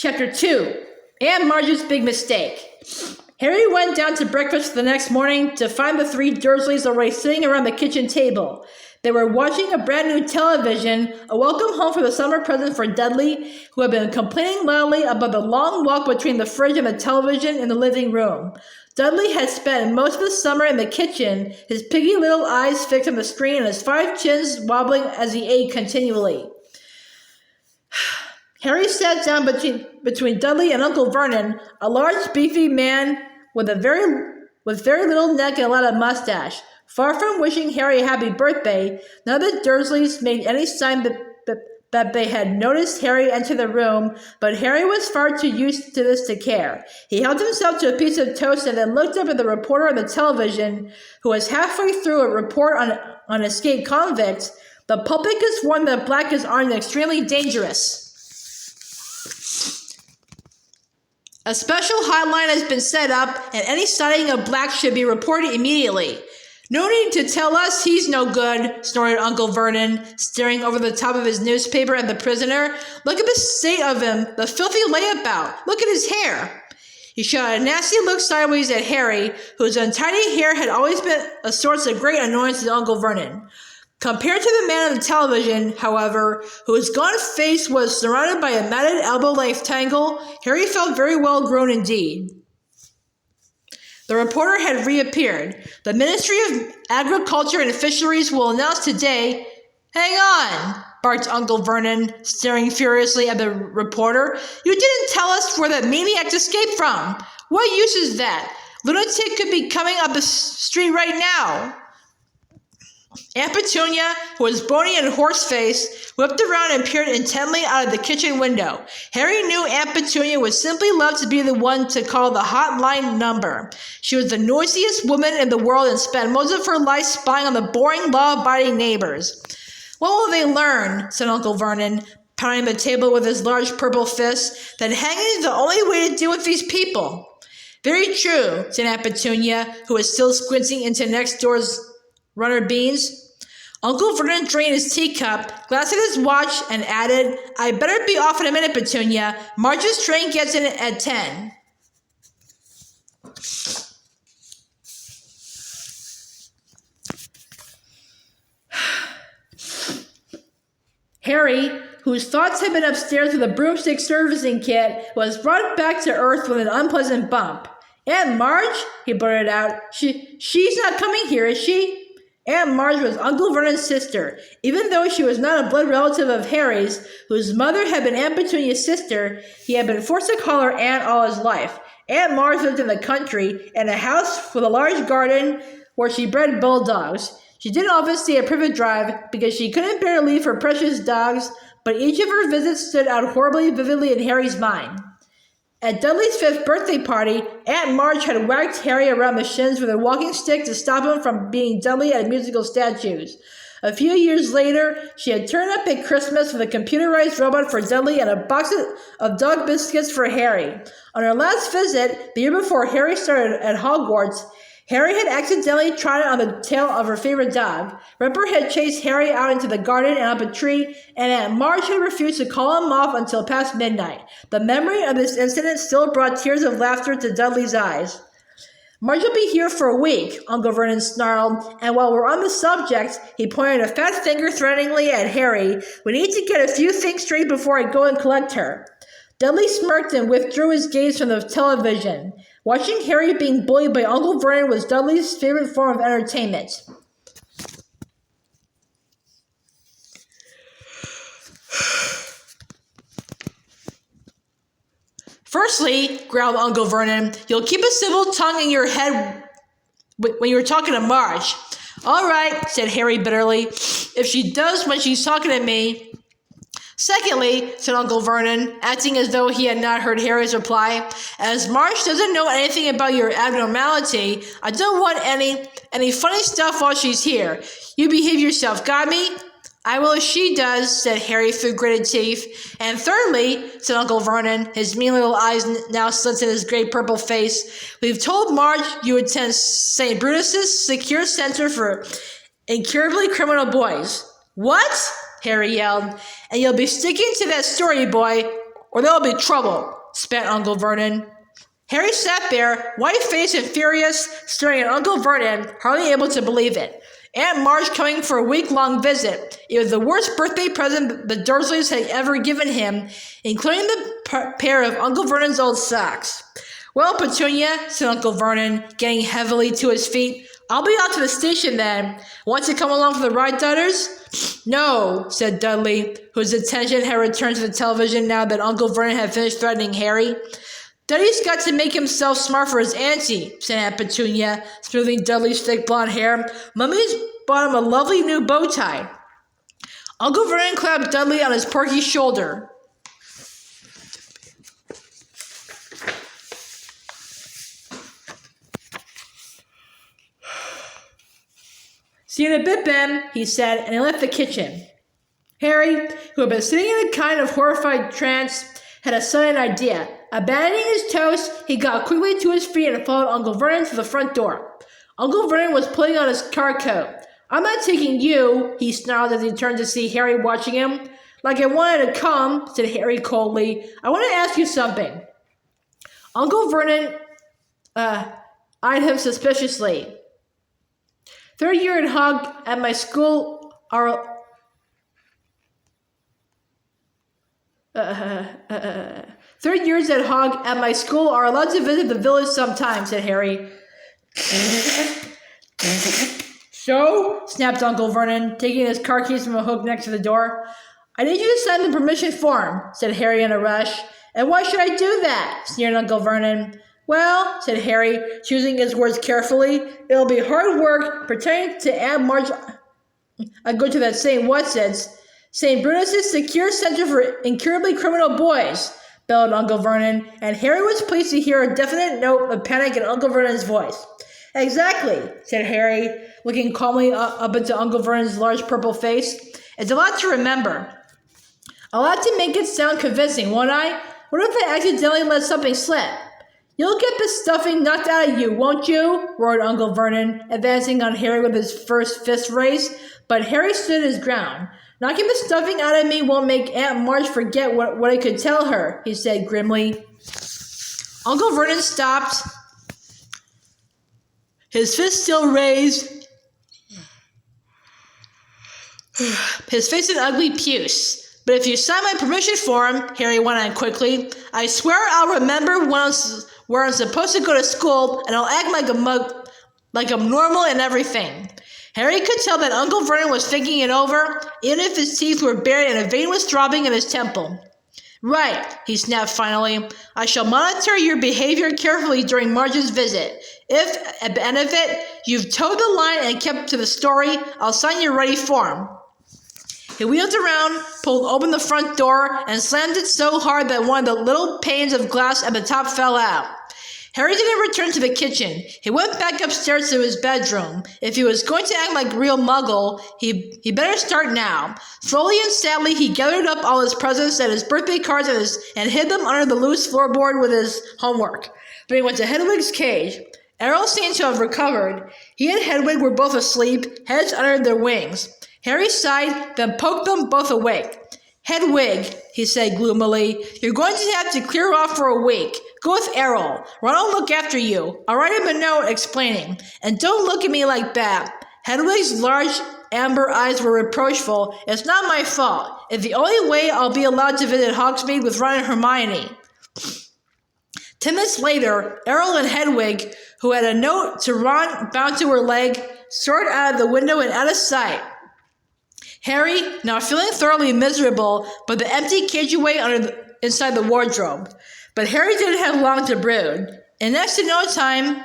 Chapter 2. Aunt Marge's Big Mistake. Harry went down to breakfast the next morning to find the three Dursleys already sitting around the kitchen table. They were watching a brand new television, a welcome home for the summer present for Dudley, who had been complaining loudly about the long walk between the fridge and the television in the living room. Dudley had spent most of the summer in the kitchen, his piggy little eyes fixed on the screen and his 5 chins wobbling as he ate continually. Harry sat down between Dudley and Uncle Vernon, a large, beefy man with very little neck and a lot of mustache. Far from wishing Harry a happy birthday, none of the Dursleys made any sign that they had noticed Harry enter the room, but Harry was far too used to this to care. He helped himself to a piece of toast and then looked up at the reporter on the television, who was halfway through a report on escaped convicts. The public is warned that Black is armed and extremely dangerous. A special hotline has been set up, and any sighting of Black should be reported immediately. No need to tell us he's no good, snorted Uncle Vernon, staring over the top of his newspaper at the prisoner. Look at the state of him, the filthy layabout. Look at his hair. He shot a nasty look sideways at Harry, whose untidy hair had always been a source of great annoyance to Uncle Vernon. Compared to the man on the television, however, whose gaunt face was surrounded by a matted elbow-length tangle, Harry felt very well grown indeed. The reporter had reappeared. The Ministry of Agriculture and Fisheries will announce today— Hang on, barked Uncle Vernon, staring furiously at the reporter. You didn't tell us where that maniac escaped from. What use is that? Lunatic could be coming up the street right now. Aunt Petunia, who was bony and horse-faced, whipped around and peered intently out of the kitchen window. Harry knew Aunt Petunia would simply love to be the one to call the hotline number. She was the noisiest woman in the world and spent most of her life spying on the boring, law-abiding neighbors. What will they learn? Said Uncle Vernon, pounding the table with his large purple fist. That hanging is the only way to deal with these people. Very true, said Aunt Petunia, who was still squinting into next door's runner beans. Uncle Vernon drained his teacup, glanced at his watch, and added, I better be off in a minute, Petunia. Marge's train gets in at 10. Harry, whose thoughts had been upstairs with a broomstick servicing kit, was brought back to earth with an unpleasant bump. Aunt Marge? He blurted out. She's not coming here, is she? Aunt Marge was Uncle Vernon's sister. Even though she was not a blood relative of Harry's, whose mother had been Aunt Petunia's sister, he had been forced to call her aunt all his life. Aunt Marge lived in the country, in a house with a large garden where she bred bulldogs. She didn't often stay at Privet Drive because she couldn't bear to leave her precious dogs, but each of her visits stood out horribly vividly in Harry's mind. At Dudley's 5th birthday party, Aunt Marge had whacked Harry around the shins with a walking stick to stop him from being Dudley at musical statues. A few years later, she had turned up at Christmas with a computerized robot for Dudley and a box of dog biscuits for Harry. On her last visit, the year before Harry started at Hogwarts, Harry had accidentally trotted on the tail of her favorite dog. Ripper had chased Harry out into the garden and up a tree, and Aunt Marge had refused to call him off until past midnight. The memory of this incident still brought tears of laughter to Dudley's eyes. Marge will be here for a week, Uncle Vernon snarled, and while we're on the subject, he pointed a fat finger threateningly at Harry. We need to get a few things straight before I go and collect her. Dudley smirked and withdrew his gaze from the television. Watching Harry being bullied by Uncle Vernon was Dudley's favorite form of entertainment. Firstly, growled Uncle Vernon, you'll keep a civil tongue in your head when you're talking to Marge. All right, said Harry bitterly, if she does when she's talking to me. Secondly, said Uncle Vernon, acting as though he had not heard Harry's reply, as Marge doesn't know anything about your abnormality, I don't want any funny stuff while she's here. You behave yourself, got me? I will if she does, said Harry through gritted teeth. And thirdly, said Uncle Vernon, his mean little eyes now slits in his great purple face, we've told Marge you attend St. Brutus's Secure Center for Incurably Criminal Boys. What? Harry yelled. And you'll be sticking to that story, boy, or there'll be trouble, spat Uncle Vernon. Harry sat there, white-faced and furious, staring at Uncle Vernon, hardly able to believe it. Aunt Marge coming for a week-long visit. It was the worst birthday present the Dursleys had ever given him, including the pair of Uncle Vernon's old socks. Well, Petunia, said Uncle Vernon, getting heavily to his feet, I'll be out to the station then. Want to come along for the ride, Dudders? No, said Dudley, whose attention had returned to the television now that Uncle Vernon had finished threatening Harry. Dudley's got to make himself smart for his auntie, said Aunt Petunia, smoothing Dudley's thick blonde hair. Mummy's bought him a lovely new bow tie. Uncle Vernon clapped Dudley on his perky shoulder. See you in a bit, Ben, he said, and he left the kitchen. Harry, who had been sitting in a kind of horrified trance, had a sudden idea. Abandoning his toast, he got quickly to his feet and followed Uncle Vernon to the front door. Uncle Vernon was putting on his car coat. I'm not taking you, he snarled as he turned to see Harry watching him. Like I wanted to come, said Harry coldly. I want to ask you something. Uncle Vernon eyed him suspiciously. Third year at Hog at my school are... Third years at Hog at my school are allowed to visit the village sometime, said Harry. So? Snapped Uncle Vernon, taking his car keys from a hook next to the door. I need you to sign the permission form, said Harry in a rush. And why should I do that? Sneered Uncle Vernon. Well, said Harry, choosing his words carefully, it'll be hard work pretending to add Marge... I go to that same what's-its. St. Brutus's secure center for incurably criminal boys, bellowed Uncle Vernon, and Harry was pleased to hear a definite note of panic in Uncle Vernon's voice. Exactly, said Harry, looking calmly up into Uncle Vernon's large purple face. It's a lot to remember. I'll have to make it sound convincing, won't I? What if I accidentally let something slip? You'll get the stuffing knocked out of you, won't you? Roared Uncle Vernon, advancing on Harry with his first fist raised. But Harry stood his ground. Knocking the stuffing out of me won't make Aunt Marge forget what I could tell her, he said grimly. Uncle Vernon stopped, his fist still raised, his face an ugly puce. But if you sign my permission form, Harry went on quickly, I swear I'll remember where I'm supposed to go to school, and I'll act like a mug, like I'm normal and everything. Harry could tell that Uncle Vernon was thinking it over, even if his teeth were bared and a vein was throbbing in his temple. Right, he snapped finally. I shall monitor your behavior carefully during Marge's visit. If, at the end of it, you've towed the line and kept to the story, I'll sign your ready form. He wheeled around, pulled open the front door, and slammed it so hard that one of the little panes of glass at the top fell out. Harry didn't return to the kitchen. He went back upstairs to his bedroom. If he was going to act like a real muggle, he better start now. Slowly and sadly, he gathered up all his presents and his birthday cards and hid them under the loose floorboard with his homework. Then he went to Hedwig's cage. Errol seemed to have recovered. He and Hedwig were both asleep, heads under their wings. Harry sighed, then poked them both awake. Hedwig, he said gloomily, you're going to have to clear off for a week. Go with Errol. Ron will look after you. I'll write him a note explaining. And don't look at me like that. Hedwig's large amber eyes were reproachful. It's not my fault. It's the only way I'll be allowed to visit Hogsmeade with Ron and Hermione. 10 minutes later, Errol and Hedwig, who had a note to Ron bound to her leg, soared out of the window and out of sight. Harry, now feeling thoroughly miserable, put the empty cageway inside the wardrobe. But Harry didn't have long to brood. In next to no time,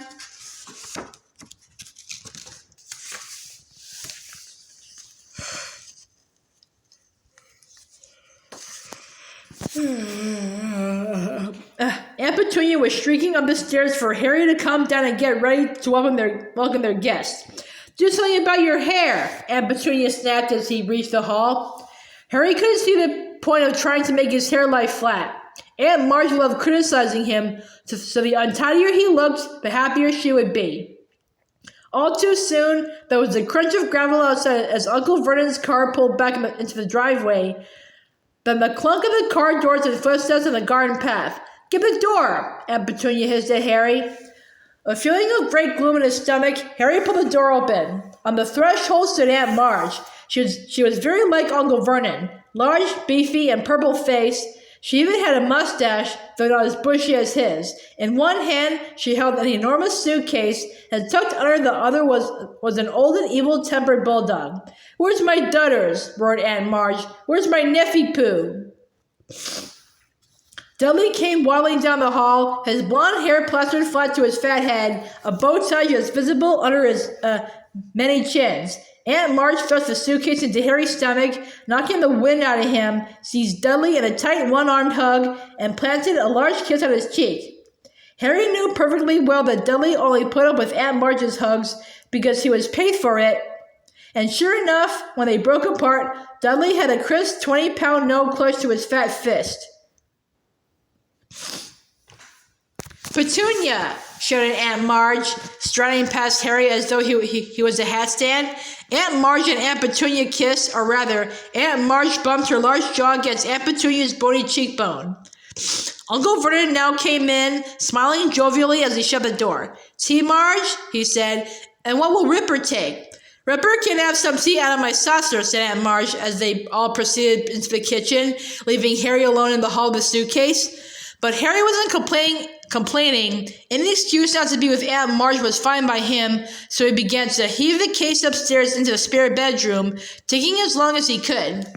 Aunt Petunia was shrieking up the stairs for Harry to come down and get ready to welcome their guests. Do something about your hair, Aunt Petunia snapped as he reached the hall. Harry couldn't see the point of trying to make his hair lie flat. Aunt Marge loved criticizing him, so the untidier he looked, the happier she would be. All too soon, there was a crunch of gravel outside as Uncle Vernon's car pulled back into the driveway. Then the clunk of the car doors and footsteps on the garden path. Get the door, Aunt Petunia hissed at Harry. A feeling of great gloom in his stomach, Harry pulled the door open. On the threshold stood Aunt Marge. She was very like Uncle Vernon, large, beefy, and purple-faced. She even had a mustache, though not as bushy as his. In one hand, she held an enormous suitcase, and tucked under the other was an old and evil-tempered bulldog. "Where's my dudders?" roared Aunt Marge. "Where's my Neffy Poo?" Dudley came waddling down the hall, his blonde hair plastered flat to his fat head, a bow tie just visible under his many chins. Aunt Marge thrust the suitcase into Harry's stomach, knocking the wind out of him, seized Dudley in a tight one-armed hug, and planted a large kiss on his cheek. Harry knew perfectly well that Dudley only put up with Aunt Marge's hugs because he was paid for it, and sure enough, when they broke apart, Dudley had a crisp 20-pound note clutched to his fat fist. "Petunia!" shouted Aunt Marge, striding past Harry as though he was a hat stand. Aunt Marge and Aunt Petunia kissed, or rather, Aunt Marge bumped her large jaw against Aunt Petunia's bony cheekbone. Uncle Vernon now came in, smiling jovially as he shut the door. "Tea, Marge?" he said. "And what will Ripper take?" "Ripper can have some tea out of my saucer," said Aunt Marge as they all proceeded into the kitchen, leaving Harry alone in the hall with the suitcase. But Harry wasn't complaining. Any excuse not to be with Aunt Marge was fine by him, so he began to heave the case upstairs into the spare bedroom, taking as long as he could.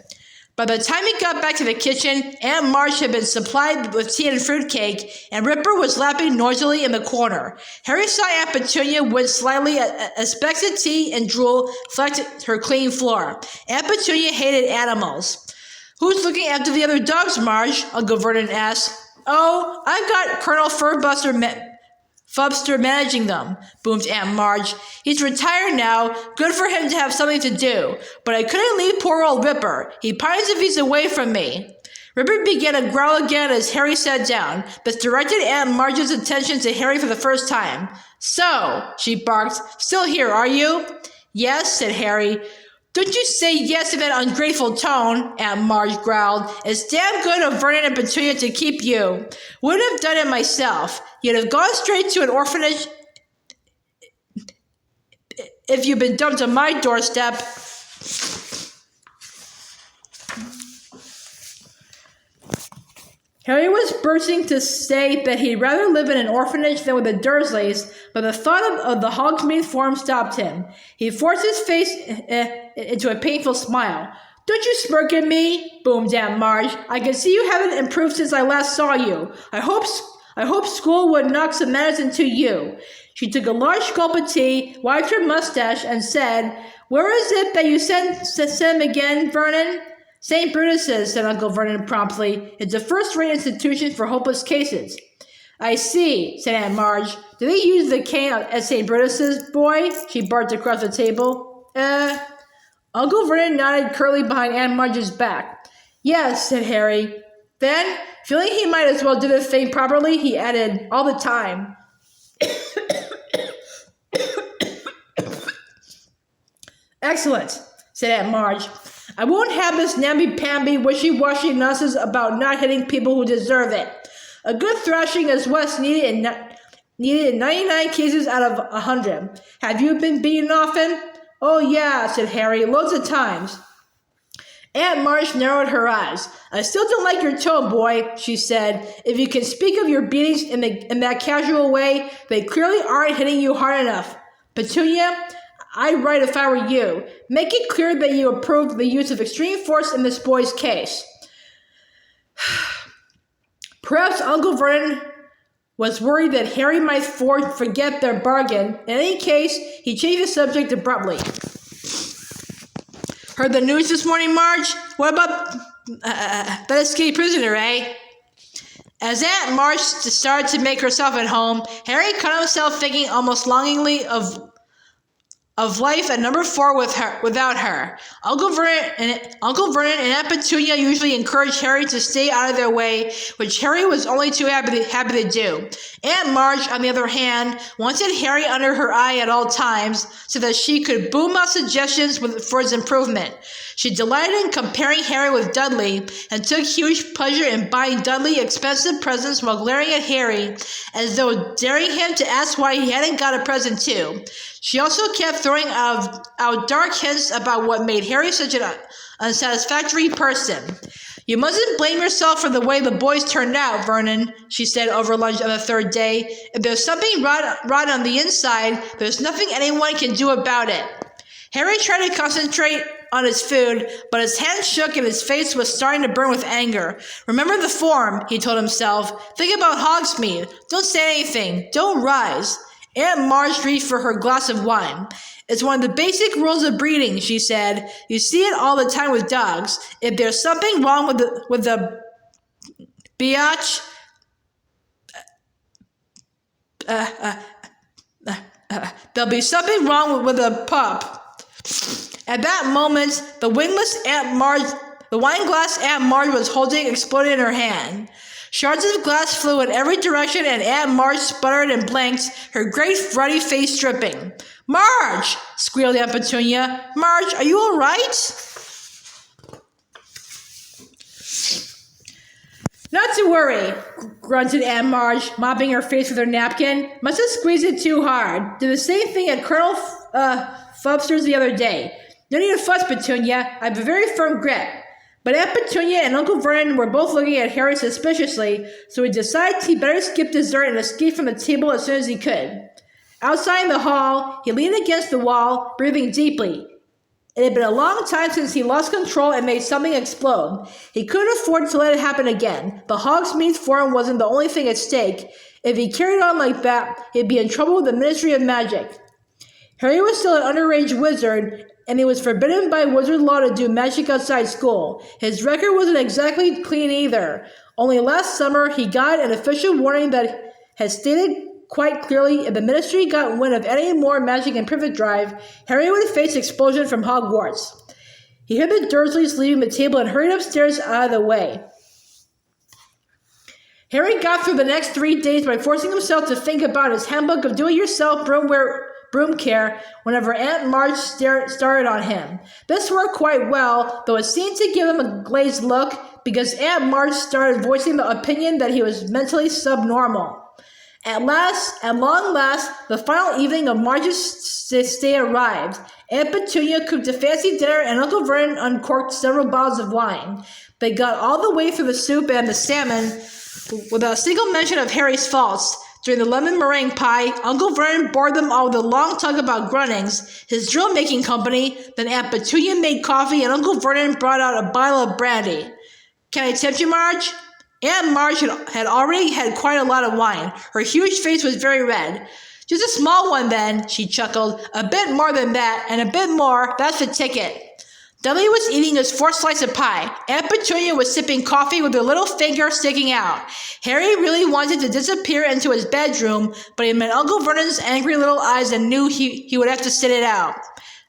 By the time he got back to the kitchen, Aunt Marge had been supplied with tea and fruitcake, and Ripper was lapping noisily in the corner. Harry saw Aunt Petunia wince slightly as specks of tea and drool flecked her clean floor. Aunt Petunia hated animals. "Who's looking after the other dogs, Marge?" Uncle Vernon asked. "Oh, I've got Colonel Fubster managing them," boomed Aunt Marge. "He's retired now. Good for him to have something to do. But I couldn't leave poor old Ripper. He pines if he's away from me." Ripper began to growl again as Harry sat down. This directed Aunt Marge's attention to Harry for the first time. "So," she barked, "still here, are you?" "Yes," said Harry. "Don't you say yes in that ungrateful tone," Aunt Marge growled. "It's damn good of Vernon and Petunia to keep you. Wouldn't have done it myself. You'd have gone straight to an orphanage if you'd been dumped on my doorstep." Harry was bursting to say that he'd rather live in an orphanage than with the Dursleys, but the thought of the Hogsmeade form stopped him. He forced his face into a painful smile. "Don't you smirk at me," boomed Aunt Marge. "I can see you haven't improved since I last saw you. I hope school would knock some manners into you." She took a large gulp of tea, wiped her mustache, and said, "Where is it that you sent him again, Vernon?" "St. Brutus's," said Uncle Vernon promptly. "It's a first-rate institution for hopeless cases." "I see," said Aunt Marge. "Do they use the cane at St. Brutus's, boy?" She barked across the table. Uncle Vernon nodded curtly behind Aunt Marge's back. "Yes," said Harry. Then, feeling he might as well do the thing properly, he added, "all the time." "Excellent," said Aunt Marge. "I won't have this namby-pamby, wishy-washy nonsense about not hitting people who deserve it. A good thrashing is what's needed in 99 cases out of 100. Have you been beaten often?" "Oh, yeah," said Harry, "loads of times." Aunt Marge narrowed her eyes. "I still don't like your tone, boy," she said. "If you can speak of your beatings in that casual way, they clearly aren't hitting you hard enough. Petunia, I'd write if I were you. Make it clear that you approve the use of extreme force in this boy's case." Perhaps Uncle Vernon was worried that Harry might forget their bargain. In any case, he changed the subject abruptly. "Heard the news this morning, Marge? What about that escaped prisoner, eh?" As Aunt Marge started to make herself at home, Harry caught himself thinking almost longingly of of life at number 4 without her. Uncle Vernon and Aunt Petunia usually encouraged Harry to stay out of their way, which Harry was only too happy to do. Aunt Marge, on the other hand, wanted Harry under her eye at all times so that she could boom out suggestions for his improvement. She delighted in comparing Harry with Dudley and took huge pleasure in buying Dudley expensive presents while glaring at Harry as though daring him to ask why he hadn't got a present too. She also kept throwing out dark hints about what made Harry such an unsatisfactory person. "You mustn't blame yourself for the way the boys turned out, Vernon," she said over lunch on the 3rd day. "If there's something rotten on the inside, there's nothing anyone can do about it." Harry tried to concentrate on his food, but his hands shook and his face was starting to burn with anger. "Remember the form," he told himself. "Think about Hogsmeade. Don't say anything. Don't rise." Aunt Marge reached for her glass of wine. "It's one of the basic rules of breeding," she said. "You see it all the time with dogs. If there's something wrong with the biatch, there'll be something wrong with the pup." At that moment, the wineglass Aunt Marge was holding exploded in her hand. Shards of glass flew in every direction, and Aunt Marge sputtered and blinked, her great ruddy face dripping. "Marge!" squealed Aunt Petunia. "Marge, are you all right?" "Not to worry," grunted Aunt Marge, mopping her face with her napkin. "Must have squeezed it too hard. Did the same thing at Colonel Fubster's the other day. No need to fuss, Petunia. I have a very firm grip." But Aunt Petunia and Uncle Vernon were both looking at Harry suspiciously, so he decided he'd better skip dessert and escape from the table as soon as he could. Outside in the hall, he leaned against the wall, breathing deeply. It had been a long time since he lost control and made something explode. He couldn't afford to let it happen again. The Hogsmeade Forum wasn't the only thing at stake. If he carried on like that, he'd be in trouble with the Ministry of Magic. Harry was still an underage wizard, and he was forbidden by wizard law to do magic outside school. His record wasn't exactly clean either. Only last summer, he got an official warning that had stated quite clearly if the Ministry got wind of any more magic in Privet Drive, Harry would face expulsion from Hogwarts. He heard the Dursleys leaving the table and hurried upstairs out of the way. Harry got through the next 3 days by forcing himself to think about his handbook of do-it-yourself broom care whenever Aunt Marge started on him. This worked quite well, though it seemed to give him a glazed look because Aunt Marge started voicing the opinion that he was mentally subnormal. At long last, the final evening of Marge's stay arrived. Aunt Petunia cooked a fancy dinner and Uncle Vernon uncorked several bottles of wine. They got all the way through the soup and the salmon without a single mention of Harry's faults. During the lemon meringue pie, Uncle Vernon bored them all with a long talk about Grunnings, his drill-making company. Then Aunt Petunia made coffee and Uncle Vernon brought out a bottle of brandy. "Can I tempt you, Marge?" Aunt Marge had already had quite a lot of wine. Her huge face was very red. "Just a small one, then," she chuckled. "A bit more than that, and a bit more, that's the ticket." Dudley was eating his 4th slice of pie. Aunt Petunia was sipping coffee with her little finger sticking out. Harry really wanted to disappear into his bedroom, but he met Uncle Vernon's angry little eyes and knew he would have to sit it out.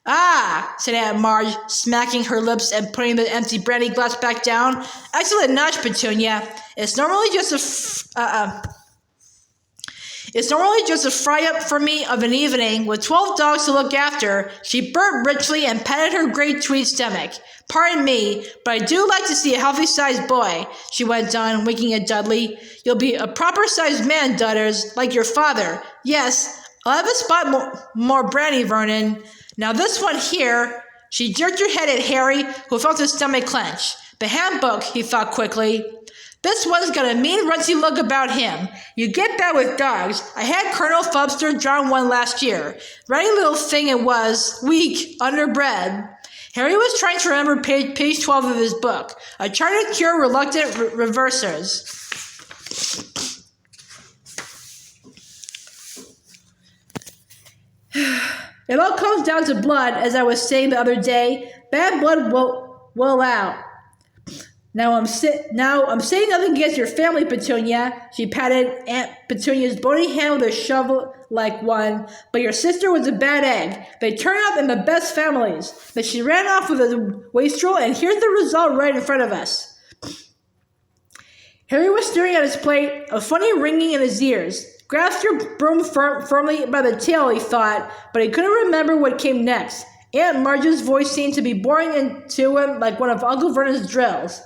"Ah," said Aunt Marge, smacking her lips and putting the empty brandy glass back down. "Excellent notch, Petunia. It's normally just a fry-up for me of an evening with 12 dogs to look after." She burped richly and patted her great tweed stomach. "Pardon me, but I do like to see a healthy-sized boy," she went on, winking at Dudley. "You'll be a proper-sized man, Dudders, like your father. Yes, I'll have a spot more brandy, Vernon. Now this one here," she jerked her head at Harry, who felt his stomach clench. "The handbook," he thought quickly. "This one's got a mean runty look about him. You get that with dogs. I had Colonel Fubster drown one last year. Ratty little thing it was. Weak, underbred." Harry was trying to remember page 12 of his book. A chart to cure reluctant reversers. "It all comes down to blood, as I was saying the other day. Bad blood will out. Now I'm saying nothing against your family, Petunia. She patted Aunt Petunia's bony hand with a shovel-like one. But your sister was a bad egg. They turn out in the best families. But she ran off with a wastrel, and here's the result right in front of us. Harry was staring at his plate, a funny ringing in his ears. Grasp your broom firmly by the tail, he thought, but he couldn't remember what came next. Aunt Marge's voice seemed to be boring into him like one of Uncle Vernon's drills.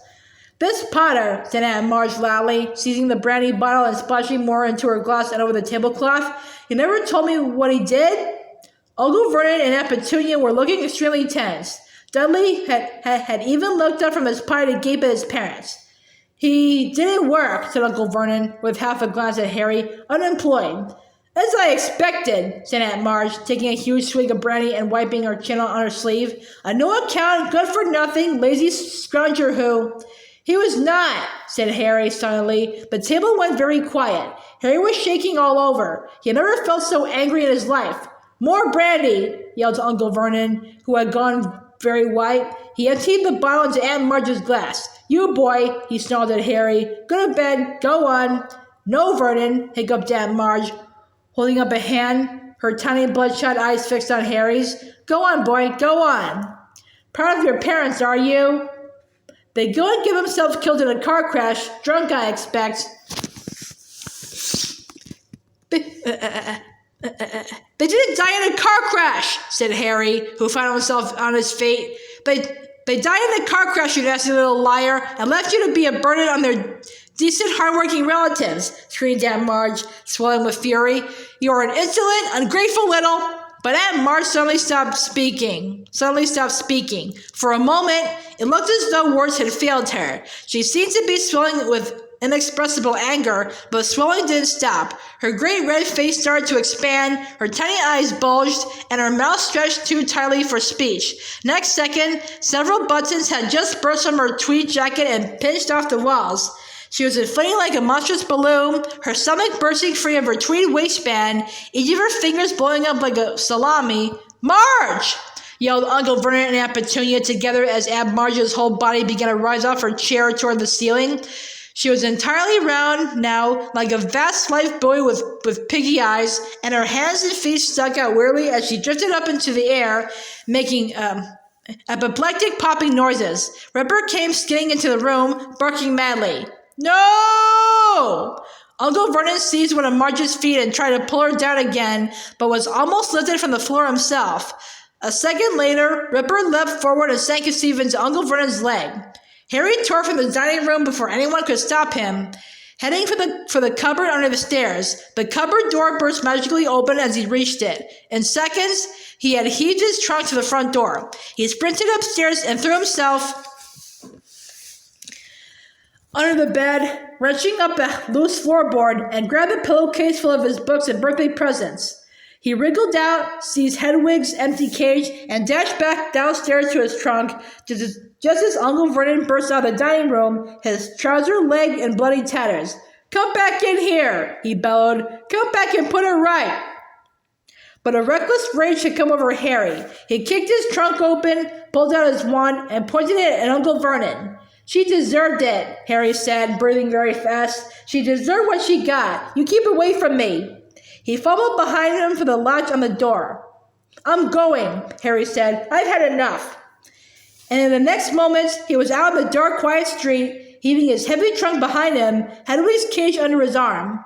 "This Potter," said Aunt Marge loudly, seizing the brandy bottle and splashing more into her glass and over the tablecloth. "You never told me what he did?" Uncle Vernon and Aunt Petunia were looking extremely tense. Dudley had even looked up from his pie to gape at his parents. "He didn't work," said Uncle Vernon, with half a glance at Harry. "Unemployed." "As I expected," said Aunt Marge, taking a huge swig of brandy and wiping her chin on her sleeve. "A no account, good-for-nothing, lazy scrounger who—" "He was not," said Harry silently. The table went very quiet. Harry was shaking all over. He had never felt so angry in his life. "More brandy!" yelled Uncle Vernon, who had gone very white. He emptied the bottle into Aunt Marge's glass. "You boy," he snarled at Harry. "Go to bed. Go on." "No, Vernon," hiccuped Aunt Marge, holding up a hand, her tiny bloodshot eyes fixed on Harry's. "Go on, boy. Go on." "Proud of your parents, are you?" "They go and get themselves killed in a car crash. Drunk, I expect." They didn't die in a car crash," said Harry, who found himself on his feet. They died in a car crash, you nasty little liar, and left you to be a burden on their decent, hard-working relatives," screamed Aunt Marge, swelling with fury. "You're an insolent, ungrateful little—" But Aunt Marge suddenly stopped speaking. For a moment, it looked as though words had failed her. She seemed to be swelling with inexpressible anger, but the swelling didn't stop. Her great red face started to expand, her tiny eyes bulged, and her mouth stretched too tightly for speech. Next second, several buttons had just burst from her tweed jacket and pinched off the walls. She was inflating like a monstrous balloon, her stomach bursting free of her tweed waistband, each of her fingers blowing up like a salami. "Marge!" yelled Uncle Vernon and Aunt Petunia together as Aunt Marge's whole body began to rise off her chair toward the ceiling. She was entirely round now, like a vast life buoy with piggy eyes, and her hands and feet stuck out weirdly as she drifted up into the air, making apoplectic popping noises. Ripper came skidding into the room, barking madly. "No!" Uncle Vernon seized one of Marge's feet and tried to pull her down again, but was almost lifted from the floor himself. A second later, Ripper leapt forward and sank his teeth into Uncle Vernon's leg. Harry tore from the dining room before anyone could stop him, heading for the cupboard under the stairs. The cupboard door burst magically open as he reached it. In seconds, he had heaved his trunk to the front door. He sprinted upstairs and threw himself under the bed, wrenching up a loose floorboard, and grabbed a pillowcase full of his books and birthday presents. He wriggled out, seized Hedwig's empty cage, and dashed back downstairs to his trunk, just as Uncle Vernon burst out of the dining room, his trouser leg in bloody tatters. "Come back in here," he bellowed. "Come back and put her right." But a reckless rage had come over Harry. He kicked his trunk open, pulled out his wand, and pointed it at Uncle Vernon. "She deserved it," Harry said, breathing very fast. "She deserved what she got. You keep away from me." He fumbled behind him for the latch on the door. "I'm going," Harry said. "I've had enough." And in the next moment, he was out in the dark, quiet street, heaving his heavy trunk behind him, Hedwig's cage under his arm.